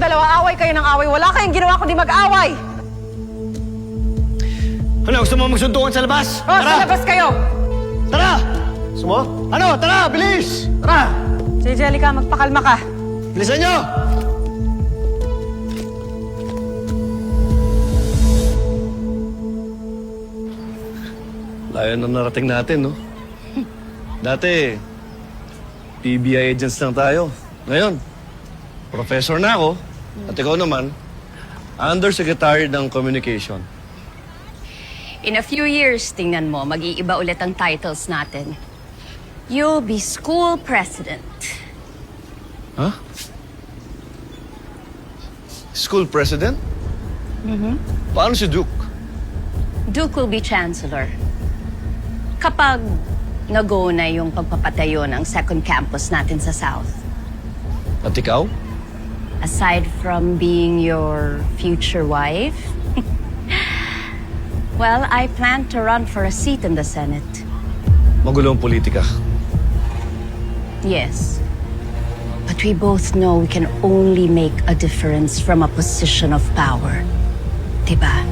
dalawa, away kayo ng away. Wala kayong ginawa kundi mag-away. Ano, gusto mo magsuntukan sa labas? Oh, sa labas kayo. Tara! Gusto mo? Ano, tara, bilis! Tara! Si Angelica, magpakalma ka. Bilisan nyo! Layo na narating natin, no? Dati, PBI agents lang tayo. Ngayon, professor na ako. At ikaw naman, undersecretary ng communication. In a few years, tingnan mo, mag-iiba ulit ang titles natin. You'll be school president. Huh? School president? Paano si Duke? Duke will be chancellor. Kapag nag-go na yung pagpapatayo ng second campus natin sa South. At ikaw? Aside from being your future wife, well, I plan to run for a seat in the Senate. Magulong politika. Yes. But we both know we can only make a difference from a position of power. Diba?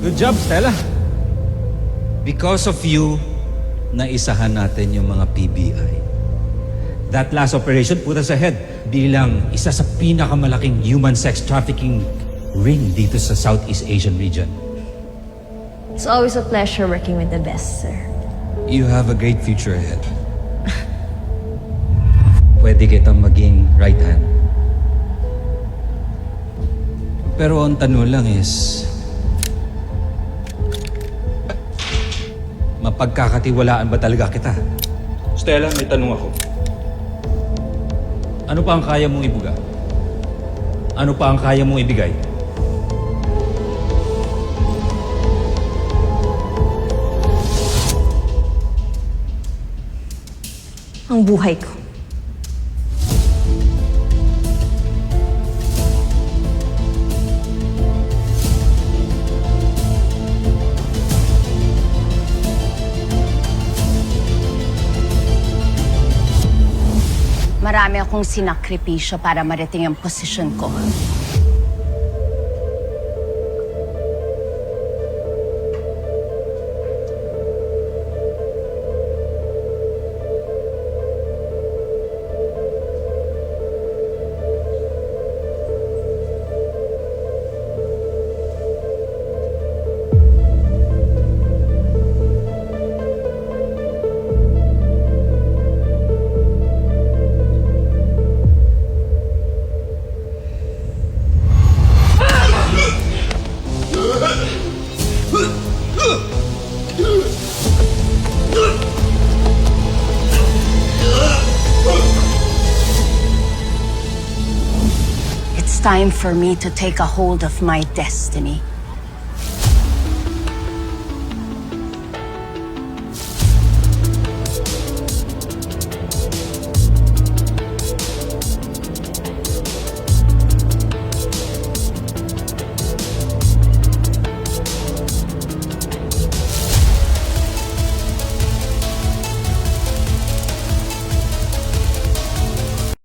Good job, Stella. Because of you, naisahan natin yung mga PBI. That last operation put us ahead bilang isa sa pinakamalaking human sex trafficking ring dito sa Southeast Asian region. It's always a pleasure working with the best, sir. You have a great future ahead. Pwede kitang maging right hand. Pero ang tanong lang is, mapagkakatiwalaan ba talaga kita? Stella, may tanong ako. Ano pa ang kaya mong ibuga? Ano pa ang kaya mong ibigay? Ang buhay ko. Marami akong sinakripisyo para marating ang posisyon ko. It's time for me to take a hold of my destiny.